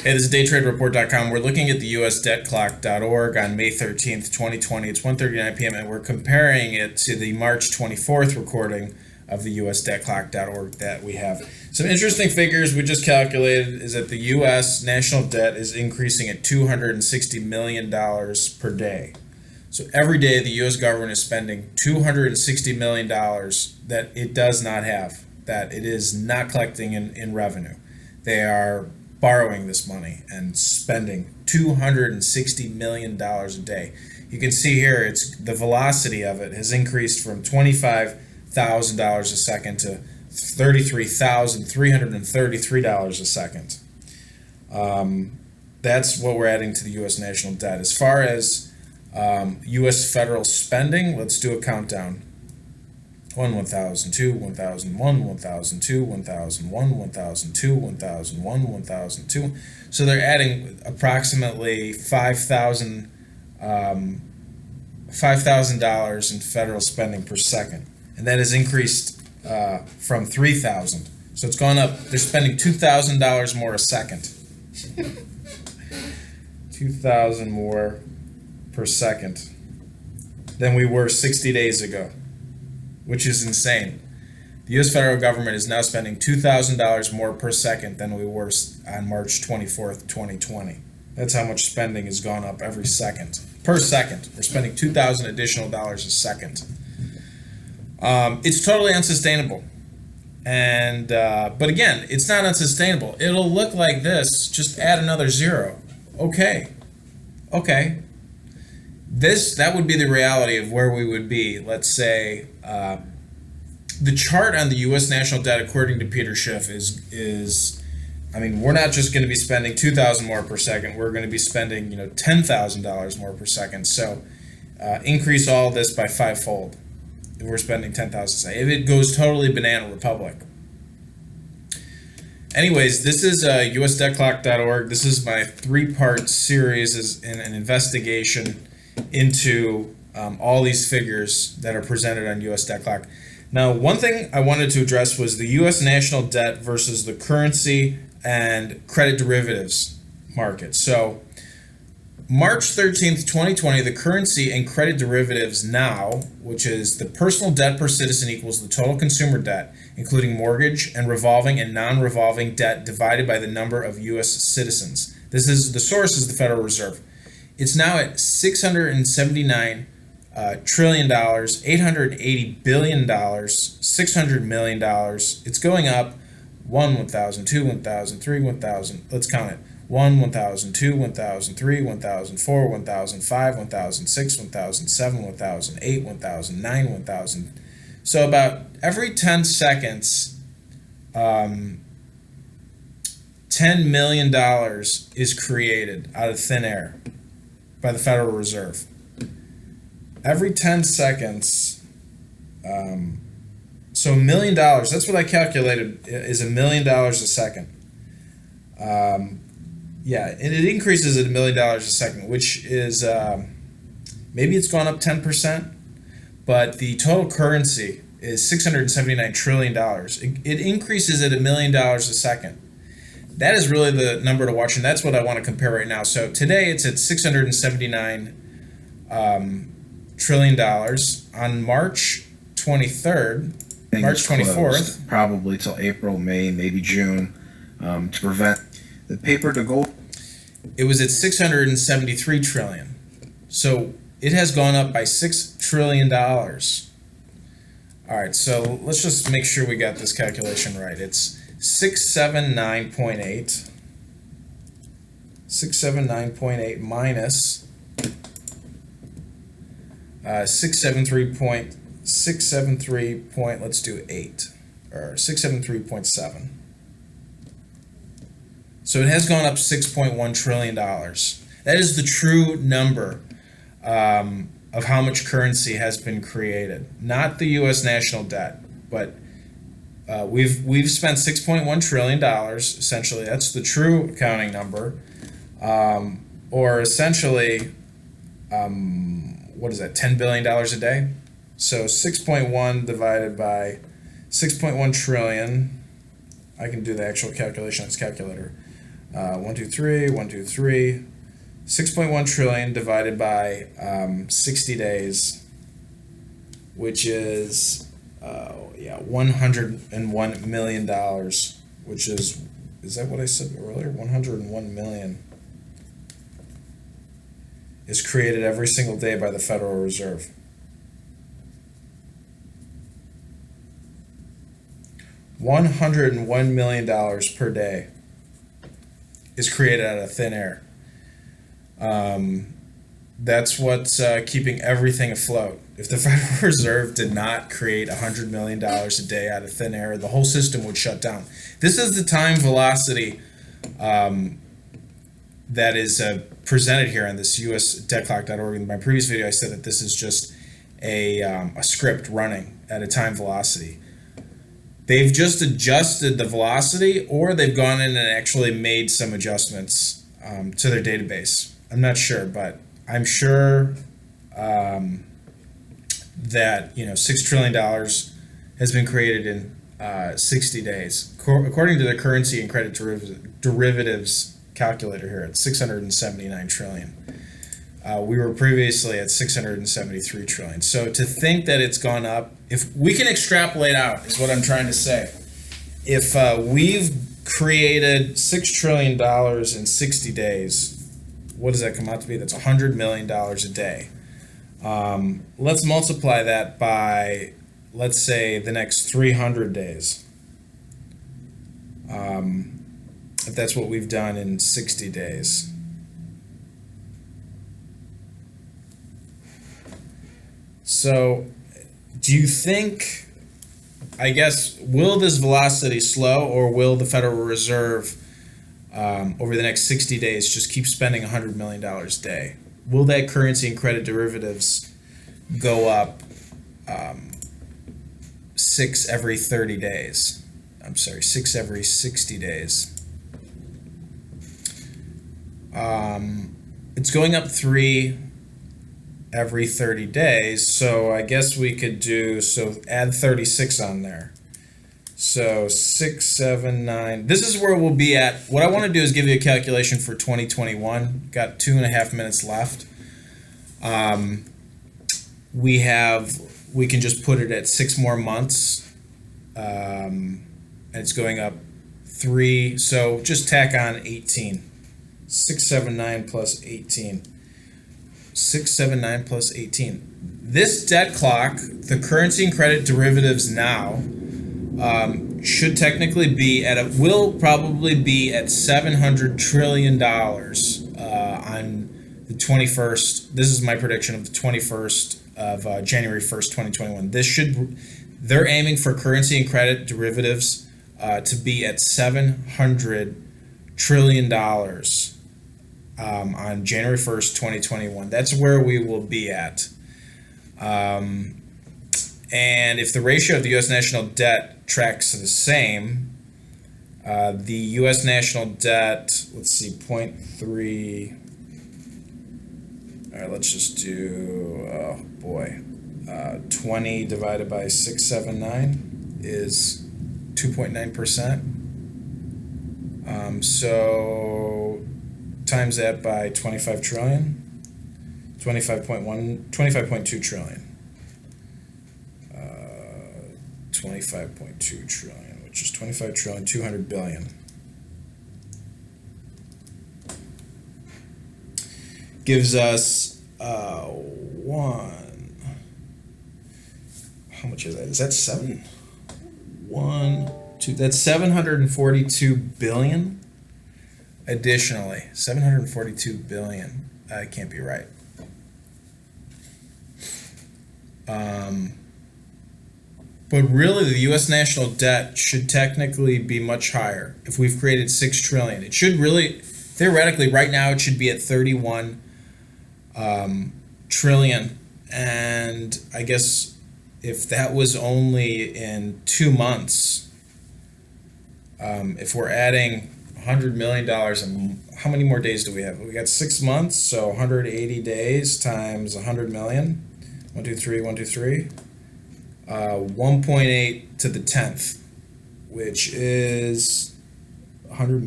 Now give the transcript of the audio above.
Hey, this is daytradereport.com. We're looking at the usdebtclock.org on May 13th, 2020. It's 1:39 p.m. and we're comparing it to the March 24th recording of the usdebtclock.org that we have. Some interesting figures we just calculated is that the U.S. national debt is increasing at $260 million per day. So every day the U.S. government is spending $260 million that it does not have, that it is not collecting in revenue. They are borrowing this money and spending $260 million a day. You can see here it's the velocity of it has increased from $25,000 a second to $33,333 a second. That's what we're adding to the U.S. national debt. As far as U.S. federal spending, let's do a countdown. 1,000, 2, 1,001, 1,002, 1,001, 1,002, 1,001, 1,002. So they're adding approximately $5,000 in federal spending per second, and that has increased from 3,000. So it's gone up. They're spending $2,000 more a second. 2,000 more per second than we were 60 days ago, which is insane. The U.S. federal government is now spending $2,000 more per second than we were on March 24th, 2020. That's how much spending has gone up every second. Per second. We're spending $2,000 additional dollars a second. It's totally unsustainable. And but again, it's not unsustainable. It'll look like this. Just add another zero. Okay. That would be the reality of where we would be. Let's say the chart on the U.S. national debt, according to Peter Schiff, is we're not just going to be spending $2,000 more per second. We're going to be spending $10,000 more per second. So increase all of this by fivefold. If we're spending $10,000, if it goes totally banana republic. Anyways, this is usdebtclock.org. This is my three-part series, is an investigation into all these figures that are presented on U.S. Debt Clock. Now, one thing I wanted to address was the U.S. national debt versus the currency and credit derivatives market. So, March 13th, 2020, the currency and credit derivatives now, which is the personal debt per citizen equals the total consumer debt, including mortgage and revolving and non-revolving debt divided by the number of U.S. citizens. The source is the Federal Reserve. It's now at $679 trillion, $880 billion, $600 million. It's going up 1,000, 2, 1,000, 3, 1,000. Let's count it. 1,000, 2, 1,000, 3, 1,004, 1,005, 1,006, 1,007, 1,008, 1,009, 1,000. So about every 10 seconds, $10 million is created out of thin air by the Federal Reserve. Every 10 seconds, so $1 million, that's what I calculated, is $1 million a second. And it increases at $1 million a second, which is, maybe it's gone up 10%, but the total currency is $679 trillion. It increases at $1 million a second. That is really the number to watch, and that's what I want to compare right now. So today it's at $679 trillion. On March 23rd, March 24th. Probably till April, May, maybe June, to prevent the paper to go. It was at $673 trillion. So it has gone up by $6 trillion. All right, so let's just make sure we got this calculation right. It's 679.8 minus 673. Let's do 8 or 673.7. So it has gone up $6.1 trillion. That is the true number of how much currency has been created. Not the U.S. national debt, but we've spent $6.1 trillion, essentially. That's the true accounting number. Or essentially, what is that, $10 billion a day? So 6.1 divided by 6.1 trillion. I can do the actual calculation on this calculator. 1, 2, 3, 1, 2, 3. 6.1 trillion divided by 60 days, which is $101 million, which is that what I said earlier? 101 million is created every single day by the Federal Reserve. $101 million per day is created out of thin air. That's what's keeping everything afloat. If the Federal Reserve did not create $100 million a day out of thin air, the whole system would shut down. This is the time velocity that is presented here on this USDebtClock.org. In my previous video, I said that this is just a script running at a time velocity. They've just adjusted the velocity, or they've gone in and actually made some adjustments to their database. I'm not sure, but I'm sure that $6 trillion has been created in 60 days, according to the currency and credit derivatives calculator here at 679 trillion. We were previously at 673 trillion. So to think that it's gone up, if we can extrapolate out, is what I'm trying to say. If we've created $6 trillion in 60 days, what does that come out to be? That's $100 million a day. Let's multiply that by, let's say, the next 300 days. If that's what we've done in 60 days. So, do you think, I guess, will this velocity slow, or will the Federal Reserve over the next 60 days just keep spending $100 million a day? Will that currency and credit derivatives go up 6 every 30 days? I'm sorry, 6 every 60 days. It's going up 3 every 30 days, so I guess we could add 36 on there. So 6, 7, 9. This is where we'll be at. What I want to do is give you a calculation for 2021. Got 2.5 minutes left. We can just put it at 6 more months. And it's going up 3. So just tack on 18. 6, 7, 9 plus 18. 6, 7, 9 plus 18. This debt clock, the currency and credit derivatives now, should technically be will probably be at $700 trillion on the 21st. This is my prediction of the 21st of January 1st, 2021. They're aiming for currency and credit derivatives to be at $700 trillion on January 1st, 2021. That's where we will be at. And if the ratio of the U.S. national debt tracks the same, the U.S. national debt, let's see, 0.3. All right, let's just do, 20 divided by 679 is 2.9%. So times that by 25 trillion, 25.2 trillion. 25.2 trillion, which is 25 trillion, 200 billion. Gives us how much is that? Is that 7? 1, 2, that's 742 billion. Additionally, 742 billion. That can't be right. But really, the U.S. national debt should technically be much higher. If we've created 6 trillion, it should really, theoretically, right now it should be at 31 trillion. And I guess if that was only in 2 months, if we're adding $100 million, and how many more days do we have? We got 6 months, so 180 days times 100 million. 1, 2, 3, 1, 2, 3. 1.8 to the 10th, which is 100 million.